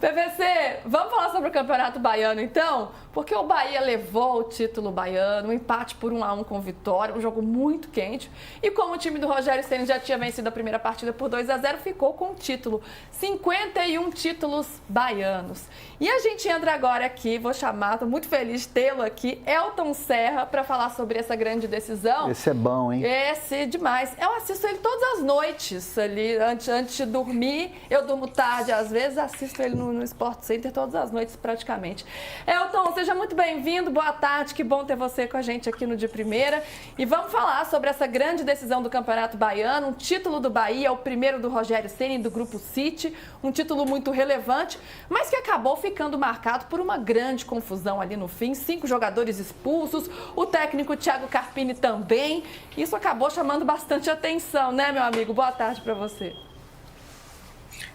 PVC, vamos falar sobre o Campeonato Baiano então? Porque o Bahia levou o título baiano, um empate por 1-1 com Vitória, um jogo muito quente. E como o time do Rogério Ceni já tinha vencido a primeira partida por 2-0, ficou com o título. 51 títulos baianos. E a gente entra agora aqui, vou chamar, estou muito feliz de tê-lo aqui, Elton Serra, para falar sobre essa grande decisão. Esse é bom, hein? Esse, demais. Eu assisto ele todas as noites ali, antes de dormir. Eu durmo tarde, às vezes assisto ele no Sport Center todas as noites praticamente. Elton, seja muito bem-vindo, boa tarde, que bom ter você com a gente aqui no De Primeira. E vamos falar sobre essa grande decisão do Campeonato Baiano, um título do Bahia, o primeiro do Rogério Ceni do Grupo City, um título muito relevante, mas que acabou ficando marcado por uma grande confusão ali no fim, 5 jogadores expulsos, o técnico Thiago Carpini também. Isso acabou chamando bastante atenção, né, meu amigo? Boa tarde para você.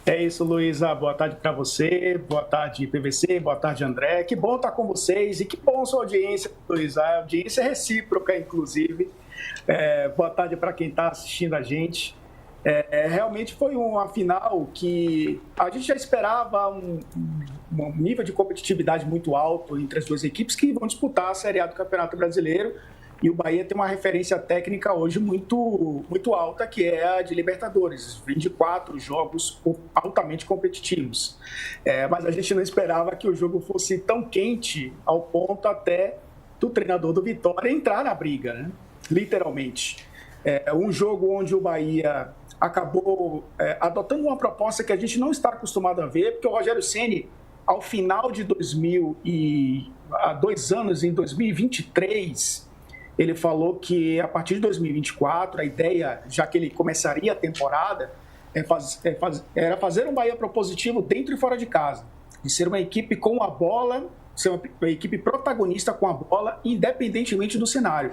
É isso, Luísa. Boa tarde para você, boa tarde, PVC, boa tarde, André. Que bom estar com vocês e que bom sua audiência, Luísa. A audiência é recíproca, inclusive. Boa tarde para quem está assistindo a gente. Realmente foi uma final que a gente já esperava um nível de competitividade muito alto entre as duas equipes que vão disputar a Série A do Campeonato Brasileiro. E o Bahia tem uma referência técnica hoje muito alta, que é a de Libertadores. Vem de 4 jogos altamente competitivos. Mas a gente não esperava que o jogo fosse tão quente ao ponto até do treinador do Vitória entrar na briga, né? Literalmente. Um jogo onde o Bahia acabou adotando uma proposta que a gente não está acostumado a ver, porque o Rogério Ceni, ao final de há 2 anos, em 2023... ele falou que a partir de 2024, a ideia, já que ele começaria a temporada, era fazer um Bahia propositivo dentro e fora de casa. E ser uma equipe com a bola, ser uma equipe protagonista com a bola, independentemente do cenário.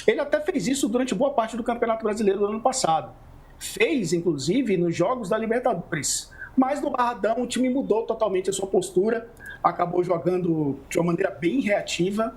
Ele até fez isso durante boa parte do Campeonato Brasileiro do ano passado. Fez, inclusive, nos jogos da Libertadores. Mas no Barradão o time mudou totalmente a sua postura, acabou jogando de uma maneira bem reativa,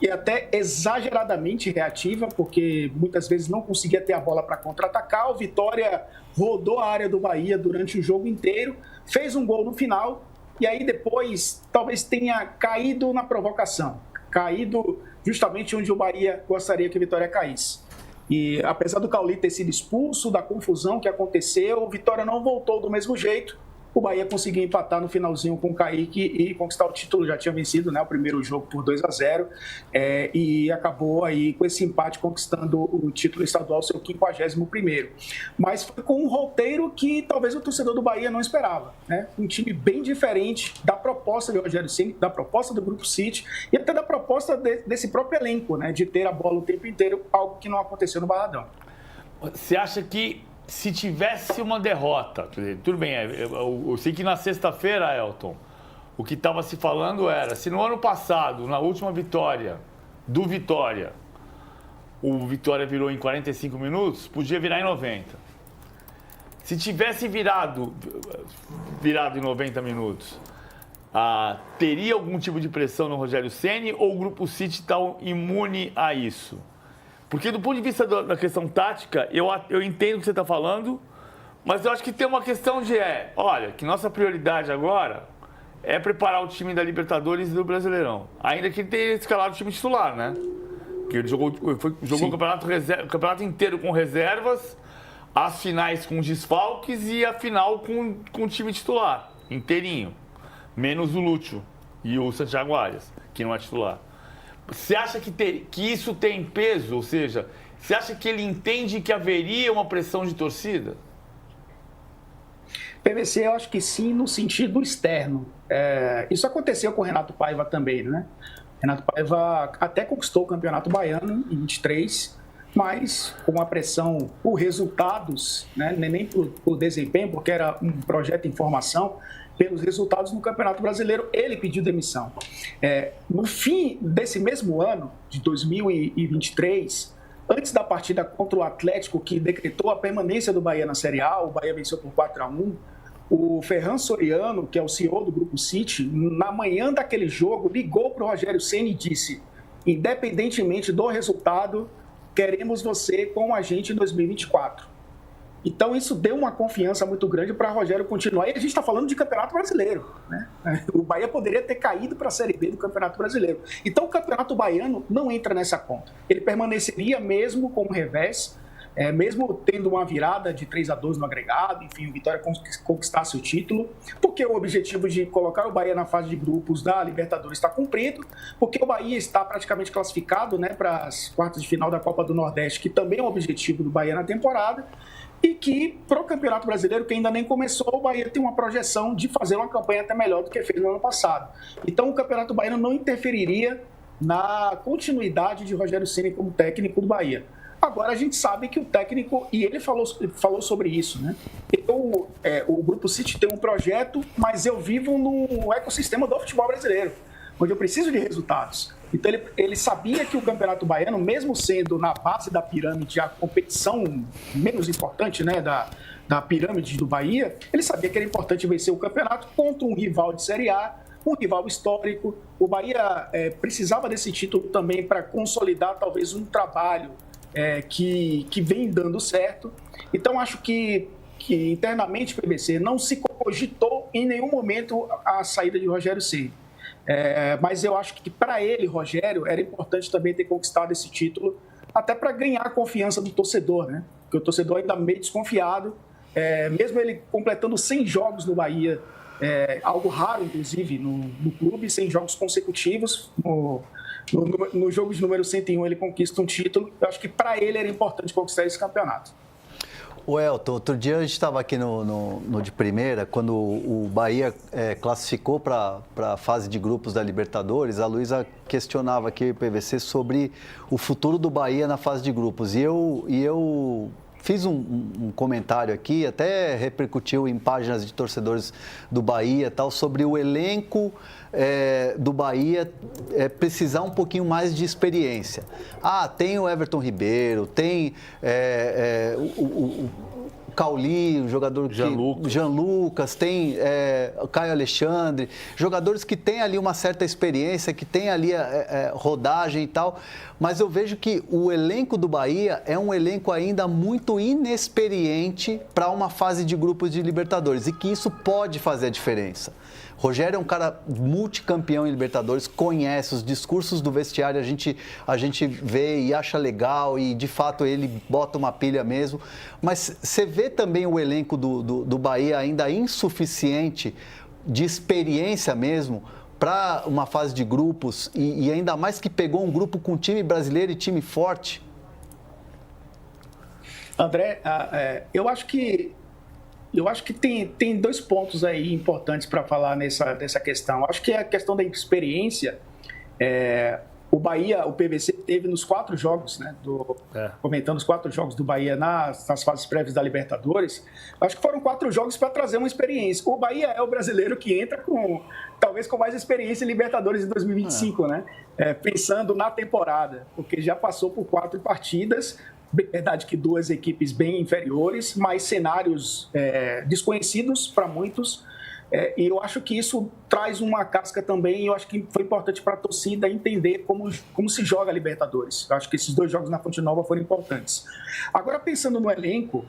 e até exageradamente reativa, porque muitas vezes não conseguia ter a bola para contra-atacar. O Vitória rodou a área do Bahia durante o jogo inteiro, fez um gol no final, e aí depois talvez tenha caído na provocação, caído justamente onde o Bahia gostaria que o Vitória caísse. E apesar do Cauli ter sido expulso, da confusão que aconteceu, o Vitória não voltou do mesmo jeito. O Bahia conseguiu empatar no finalzinho com o Kaique e conquistar o título. Já tinha vencido, né, o primeiro jogo por 2-0, e acabou aí com esse empate conquistando o título estadual, seu 51º. Mas foi com um roteiro que talvez o torcedor do Bahia não esperava, né? Um time bem diferente da proposta de Rogério Ceni, da proposta do Grupo City e até da proposta desse próprio elenco, né, de ter a bola o tempo inteiro, algo que não aconteceu no Barradão. Você acha que se tivesse uma derrota, tudo bem, eu sei que na sexta-feira, Elton, o que estava se falando era, se no ano passado, na última vitória do Vitória, o Vitória virou em 45 minutos, podia virar em 90. Se tivesse virado em 90 minutos, teria algum tipo de pressão no Rogério Ceni ou o Grupo City está imune a isso? Porque do ponto de vista da questão tática, eu entendo o que você está falando, mas eu acho que tem uma questão olha, que nossa prioridade agora é preparar o time da Libertadores e do Brasileirão. Ainda que ele tenha escalado o time titular, né? Porque ele jogou o campeonato inteiro com reservas, as finais com desfalques e a final com o time titular, inteirinho. Menos o Lúcio e o Santiago Arias, que não é titular. Você acha que isso tem peso? Ou seja, você acha que ele entende que haveria uma pressão de torcida? PVC, eu acho que sim, no sentido externo. Isso aconteceu com o Renato Paiva também, né? Renato Paiva até conquistou o Campeonato Baiano em 23, mas com uma pressão por resultados, né? Nem por desempenho, porque era um projeto em formação, pelos resultados no Campeonato Brasileiro, ele pediu demissão. No fim desse mesmo ano, de 2023, antes da partida contra o Atlético, que decretou a permanência do Bahia na Série A, o Bahia venceu por 4-1, o Ferran Soriano, que é o CEO do Grupo City, na manhã daquele jogo, ligou para o Rogério Ceni e disse: independentemente do resultado, queremos você com a gente em 2024. Então, isso deu uma confiança muito grande para Rogério continuar. E a gente está falando de Campeonato Brasileiro, né? O Bahia poderia ter caído para a Série B do Campeonato Brasileiro. Então, o Campeonato Baiano não entra nessa conta. Ele permaneceria mesmo como revés, mesmo tendo uma virada de 3-2 no agregado, enfim, o Vitória conquistasse o título, porque o objetivo de colocar o Bahia na fase de grupos da Libertadores está cumprido, porque o Bahia está praticamente classificado, né, para as quartas de final da Copa do Nordeste, que também é o objetivo do Bahia na temporada, e que, para o Campeonato Brasileiro, que ainda nem começou, o Bahia tem uma projeção de fazer uma campanha até melhor do que fez no ano passado. Então, o Campeonato Baiano não interferiria na continuidade de Rogério Ceni como técnico do Bahia. Agora, a gente sabe que o técnico, e ele falou sobre isso, né? O Grupo City tem um projeto, mas eu vivo no ecossistema do futebol brasileiro, onde eu preciso de resultados. Então, ele sabia que o Campeonato Baiano, mesmo sendo na base da pirâmide a competição menos importante, né, da pirâmide do Bahia, ele sabia que era importante vencer o campeonato contra um rival de Série A, um rival histórico. O Bahia precisava desse título também para consolidar talvez um trabalho que vem dando certo. Então, acho que internamente o PVC não se cogitou em nenhum momento a saída de Rogério Ceni. Mas eu acho que para ele, Rogério, era importante também ter conquistado esse título, até para ganhar a confiança do torcedor, né? Porque o torcedor ainda meio desconfiado, mesmo ele completando 100 jogos no Bahia, algo raro, inclusive, no clube, 100 jogos consecutivos. No jogo de número 101 ele conquista um título. Eu acho que para ele era importante conquistar esse campeonato. O Elton, outro dia a gente estava aqui no de primeira, quando o Bahia classificou para a fase de grupos da Libertadores, a Luísa questionava aqui o PVC sobre o futuro do Bahia na fase de grupos. E eu fiz um comentário aqui, até repercutiu em páginas de torcedores do Bahia, tal, sobre o elenco do Bahia precisar um pouquinho mais de experiência. Tem o Everton Ribeiro, tem o Cauli, o jogador Jean Lucas, tem o Caio Alexandre, jogadores que têm ali uma certa experiência, que têm ali rodagem e tal, mas eu vejo que o elenco do Bahia é um elenco ainda muito inexperiente para uma fase de grupos de Libertadores e que isso pode fazer a diferença. Rogério é um cara multicampeão em Libertadores, conhece os discursos do vestiário, a gente vê e acha legal e, de fato, ele bota uma pilha mesmo. Mas você vê também o elenco do Bahia ainda insuficiente de experiência mesmo para uma fase de grupos e ainda mais que pegou um grupo com time brasileiro e time forte? André, eu acho que tem dois pontos aí importantes para falar dessa questão. Acho que a questão da experiência, o Bahia, o PVC teve nos 4 jogos, né, comentando os 4 jogos do Bahia nas fases prévias da Libertadores, acho que foram 4 jogos para trazer uma experiência. O Bahia é o brasileiro que entra talvez com mais experiência em Libertadores em 2025, né? Pensando na temporada, porque já passou por 4 partidas. Verdade que 2 equipes bem inferiores, mas cenários desconhecidos para muitos. E eu acho que isso traz uma casca também, e eu acho que foi importante para a torcida entender como se joga a Libertadores. Eu acho que esses 2 jogos na Fonte Nova foram importantes. Agora, pensando no elenco,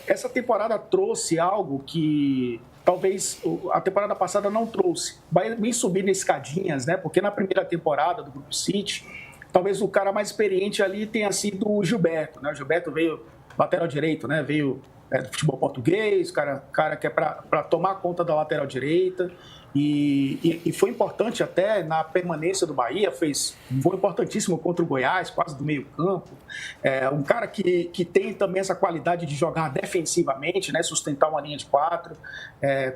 essa temporada trouxe algo que talvez a temporada passada não trouxe. Vai subindo escadinhas, né? Porque na primeira temporada do Grupo City, talvez o cara mais experiente ali tenha sido o Gilberto, né? O Gilberto veio lateral direito, né? Veio do futebol português, cara que é para tomar conta da lateral direita. E foi importante até na permanência do Bahia, fez um gol importantíssimo contra o Goiás, quase do meio campo. Um cara que tem também essa qualidade de jogar defensivamente, né, sustentar uma linha de 4,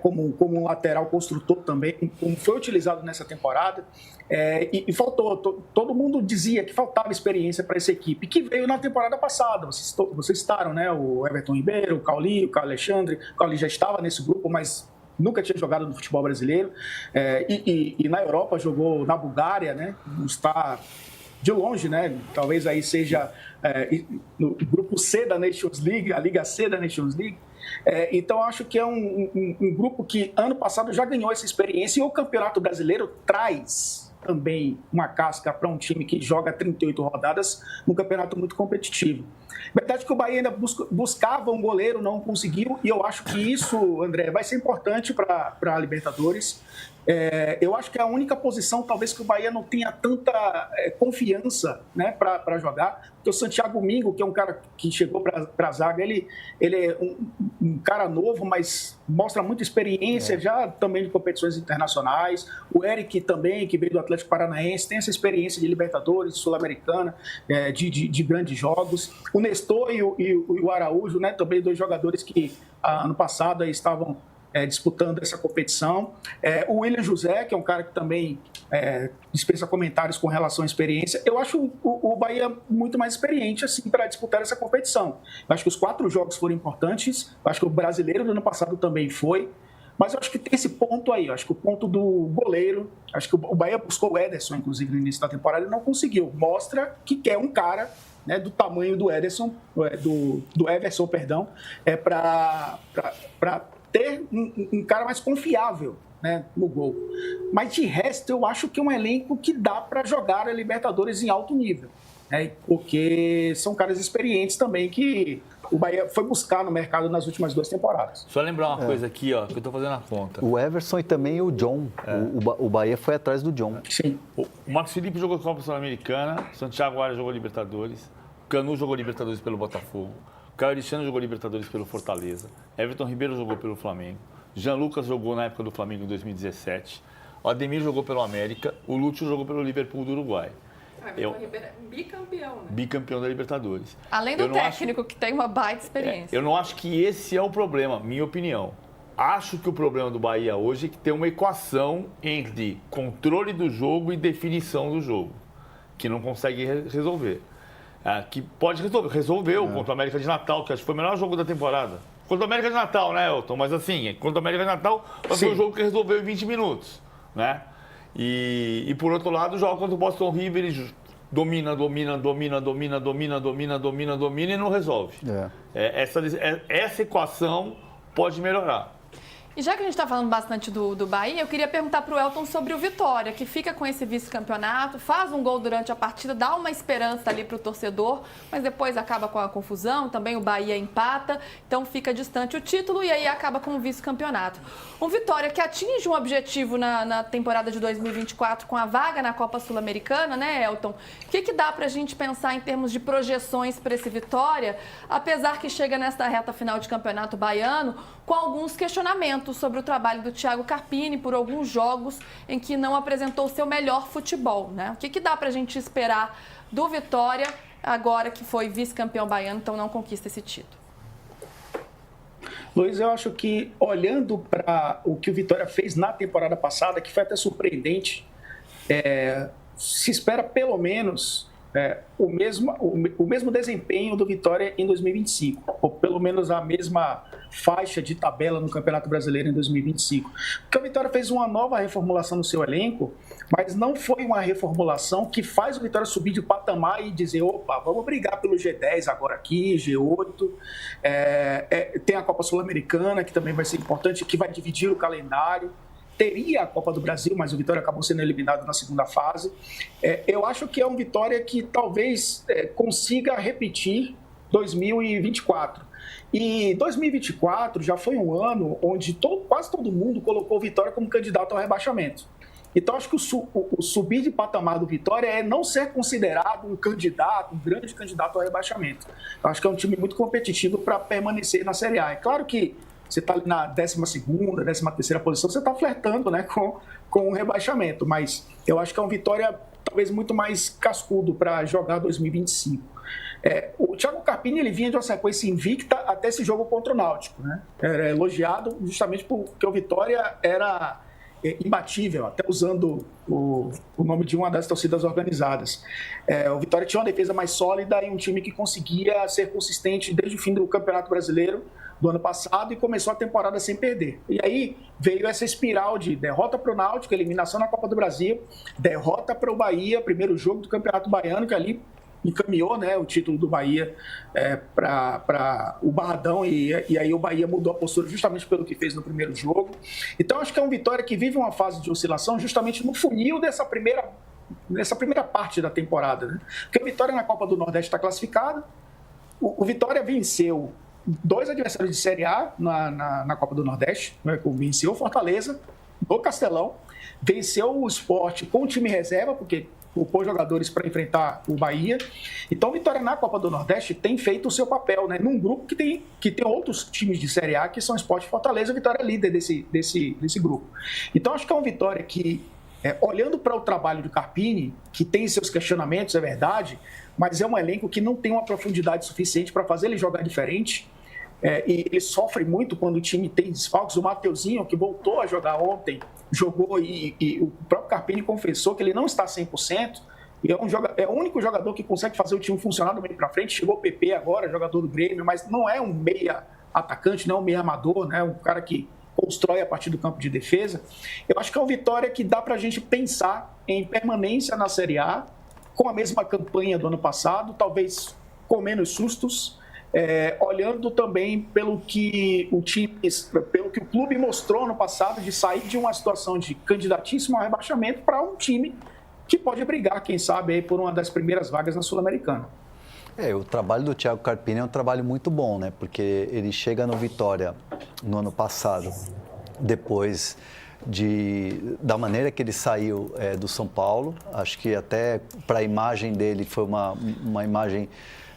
como um lateral construtor também, como foi utilizado nessa temporada. E faltou, todo mundo dizia que faltava experiência para essa equipe, que veio na temporada passada. Vocês citaram, né, o Everton Ribeiro, o Caio Alexandre. O Cauli já estava nesse grupo, mas nunca tinha jogado no futebol brasileiro, e na Europa jogou na Bulgária, né? Não está de longe, né? Talvez aí seja no grupo C da Nations League, a Liga C da Nations League. Então, acho que é um grupo que ano passado já ganhou essa experiência, e o Campeonato Brasileiro traz também uma casca para um time que joga 38 rodadas num campeonato muito competitivo. Verdade que o Bahia ainda buscava um goleiro, não conseguiu, e eu acho que isso, André, vai ser importante para a Libertadores. Eu acho que é a única posição, talvez, que o Bahia não tenha tanta confiança, né, para jogar, porque o Santiago Mingo, que é um cara que chegou para a zaga, ele é um cara novo, mas mostra muita experiência já também de competições internacionais. O Eric também, que veio do Atlético Paranaense, tem essa experiência de Libertadores, Sul-Americana, de grandes jogos. O Nestor e o Araújo, né, também 2 jogadores que ano passado estavam disputando essa competição. O William José, que é um cara que também dispensa comentários com relação à experiência. Eu acho o Bahia muito mais experiente assim, para disputar essa competição. Eu acho que os 4 jogos foram importantes. Eu acho que o brasileiro do ano passado também foi. Mas eu acho que tem esse ponto aí. Eu acho que o ponto do goleiro... Acho que o Bahia buscou o Ederson, inclusive, no início da temporada, e não conseguiu. Mostra que quer um cara, né, do tamanho do Ederson, do Everson, perdão, para ter um cara mais confiável, né, no gol. Mas de resto, eu acho que é um elenco que dá para jogar a Libertadores em alto nível, né, porque são caras experientes também que o Bahia foi buscar no mercado nas últimas 2 temporadas. Só lembrar uma coisa aqui, ó, que eu tô fazendo a conta. O Everson e também o John. O Bahia foi atrás do John. Sim. O Marcos Felipe jogou Copa Sul-Americana, Santiago Arias jogou Libertadores, o Canu jogou Libertadores pelo Botafogo, o Caio Alexandre jogou Libertadores pelo Fortaleza, Everton Ribeiro jogou pelo Flamengo, Jean Lucas jogou na época do Flamengo em 2017, o Ademir jogou pelo América, o Lúcio jogou pelo Liverpool do Uruguai. Everton Ribeiro é bicampeão, né? Bicampeão da Libertadores. Além do técnico, que tem uma baita experiência. Eu não acho que esse é o problema, minha opinião. Acho que o problema do Bahia hoje é que tem uma equação entre controle do jogo e definição do jogo, que não consegue resolver. Que pode resolveu contra o América de Natal, que acho que foi o melhor jogo da temporada. Contra o América de Natal, né, Elton? Mas assim, contra o América de Natal foi um jogo que resolveu em 20 minutos, né? E por outro lado, joga contra o Boston River, ele domina e não resolve. Essa equação pode melhorar. E já que a gente está falando bastante do Bahia, eu queria perguntar para o Elton sobre o Vitória, que fica com esse vice-campeonato, faz um gol durante a partida, dá uma esperança ali para o torcedor, mas depois acaba com a confusão, também o Bahia empata, então fica distante o título e aí acaba com o vice-campeonato. Um Vitória que atinge um objetivo na temporada de 2024 com a vaga na Copa Sul-Americana, né, Elton? O que dá para a gente pensar em termos de projeções para esse Vitória, apesar que chega nesta reta final de campeonato baiano com alguns questionamentos sobre o trabalho do Thiago Carpini por alguns jogos em que não apresentou o seu melhor futebol, né? O que dá para a gente esperar do Vitória agora que foi vice-campeão baiano, então não conquista esse título? Luiz, eu acho que olhando para o que o Vitória fez na temporada passada, que foi até surpreendente, se espera pelo menos o mesmo desempenho do Vitória em 2025, ou pelo menos a mesma faixa de tabela no Campeonato Brasileiro em 2025. Porque o Vitória fez uma nova reformulação no seu elenco, mas não foi uma reformulação que faz o Vitória subir de patamar e dizer, opa, vamos brigar pelo G10 agora aqui, G8. Tem a Copa Sul-Americana, que também vai ser importante, que vai dividir o calendário. Teria a Copa do Brasil, mas o Vitória acabou sendo eliminado na segunda fase. Eu acho que é um Vitória que talvez consiga repetir 2024. E 2024 já foi um ano onde quase todo mundo colocou o Vitória como candidato ao rebaixamento. Então, acho que o subir de patamar do Vitória é não ser considerado um grande candidato ao rebaixamento. Eu acho que é um time muito competitivo para permanecer na Série A. É claro que você está ali na 12ª, 13ª posição, você está flertando, né, com o rebaixamento. Mas eu acho que é um Vitória talvez muito mais cascudo para jogar 2025. O Thiago Carpini ele vinha de uma sequência invicta até esse jogo contra o Náutico, né? Era elogiado justamente porque o Vitória era imbatível, até usando o nome de uma das torcidas organizadas. O Vitória tinha uma defesa mais sólida e um time que conseguia ser consistente desde o fim do Campeonato Brasileiro do ano passado e começou a temporada sem perder. E aí veio essa espiral de derrota para o Náutico, eliminação na Copa do Brasil, derrota para o Bahia, primeiro jogo do Campeonato Baiano, que ali encaminhou, né, o título do Bahia para o Barradão e aí o Bahia mudou a postura justamente pelo que fez no primeiro jogo. Então acho que é um Vitória que vive uma fase de oscilação justamente no funil nessa primeira parte da temporada, né? Porque a Vitória na Copa do Nordeste está classificada, o Vitória venceu 2 adversários de Série A na Copa do Nordeste, né? Venceu o Fortaleza do Castelão, venceu o Sport com o time reserva, porque poupou jogadores para enfrentar o Bahia. Então, o Vitória na Copa do Nordeste tem feito o seu papel, né? Num grupo que tem outros times de Série A, que são Sport e Fortaleza. A Vitória é líder desse grupo. Então, acho que é uma Vitória que, olhando para o trabalho do Carpini, que tem seus questionamentos, é verdade, mas é um elenco que não tem uma profundidade suficiente para fazer ele jogar diferente. E ele sofre muito quando o time tem desfalques. O Mateuzinho, que voltou a jogar ontem, jogou e o próprio Carpini confessou que ele não está 100%, e é o único jogador que consegue fazer o time funcionar do meio para frente. Chegou o PP agora, jogador do Grêmio, mas não é um meia atacante, não é um meia amador, né? Um cara que constrói a partir do campo de defesa. Eu acho que é uma vitória que dá para a gente pensar em permanência na Série A, com a mesma campanha do ano passado, talvez com menos sustos, olhando também pelo que o clube mostrou no passado, de sair de uma situação de candidatíssimo ao rebaixamento para um time que pode brigar, quem sabe, aí por uma das primeiras vagas na Sul-Americana. O trabalho do Thiago Carpini é um trabalho muito bom, né? Porque ele chega no Vitória no ano passado, depois da maneira que ele saiu do São Paulo. Acho que até para a imagem dele foi uma imagem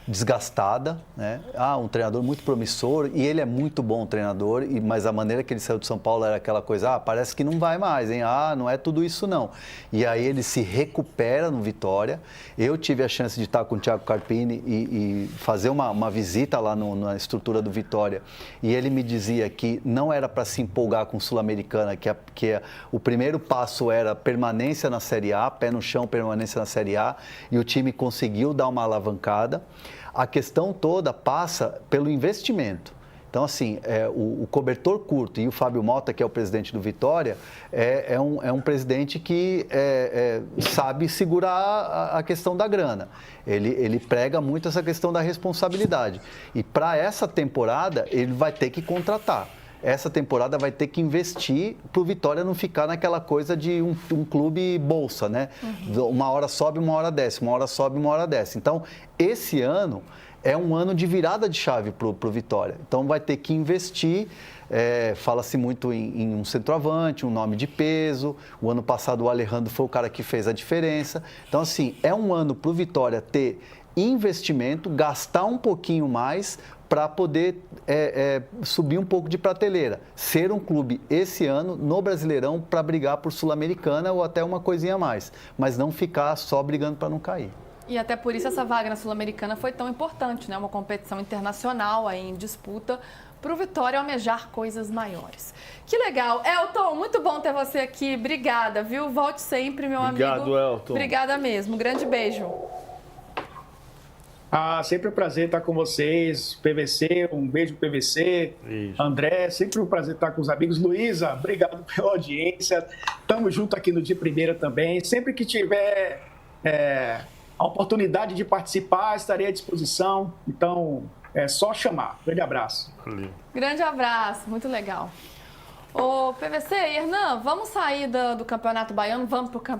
desgastada, né? Um treinador muito promissor, e ele é muito bom treinador, mas a maneira que ele saiu de São Paulo era aquela coisa, parece que não vai mais, hein? Não é tudo isso não. E aí ele se recupera no Vitória. Eu tive a chance de estar com o Thiago Carpini e fazer uma visita lá na estrutura do Vitória, e ele me dizia que não era para se empolgar com Sul-Americana, que o primeiro passo era permanência na Série A, pé no chão, permanência na Série A, e o time conseguiu dar uma alavancada. A questão toda passa pelo investimento. Então, assim, o cobertor curto e o Fábio Mota, que é o presidente do Vitória, é um presidente que sabe segurar a questão da grana. Ele prega muito essa questão da responsabilidade. E para essa temporada, ele vai ter que contratar. Essa temporada vai ter que investir para o Vitória não ficar naquela coisa de um clube bolsa, né? Uma hora sobe, uma hora desce, uma hora sobe, uma hora desce. Então, esse ano é um ano de virada de chave para o Vitória. Então, vai ter que investir. Fala-se muito em um centroavante, um nome de peso. O ano passado o Alejandro foi o cara que fez a diferença. Então, assim, é um ano para o Vitória ter investimento, gastar um pouquinho mais para poder subir um pouco de prateleira. Ser um clube esse ano no Brasileirão para brigar por Sul-Americana ou até uma coisinha a mais, mas não ficar só brigando para não cair. E até por isso essa vaga na Sul-Americana foi tão importante, né? Uma competição internacional aí em disputa para o Vitória almejar coisas maiores. Que legal. Elton, muito bom ter você aqui. Obrigada, viu? Volte sempre, meu amigo. Obrigado, Elton. Obrigada mesmo. Grande beijo. Sempre um prazer estar com vocês, PVC, um beijo PVC, Isso. André, sempre um prazer estar com os amigos. Luísa, obrigado pela audiência, estamos juntos aqui no De Primeira também. Sempre que tiver a oportunidade de participar, estarei à disposição, então é só chamar. Grande abraço. Valeu. Grande abraço, muito legal. Ô, PVC e Hernan, vamos sair do Campeonato Baiano, vamos para o Campeonato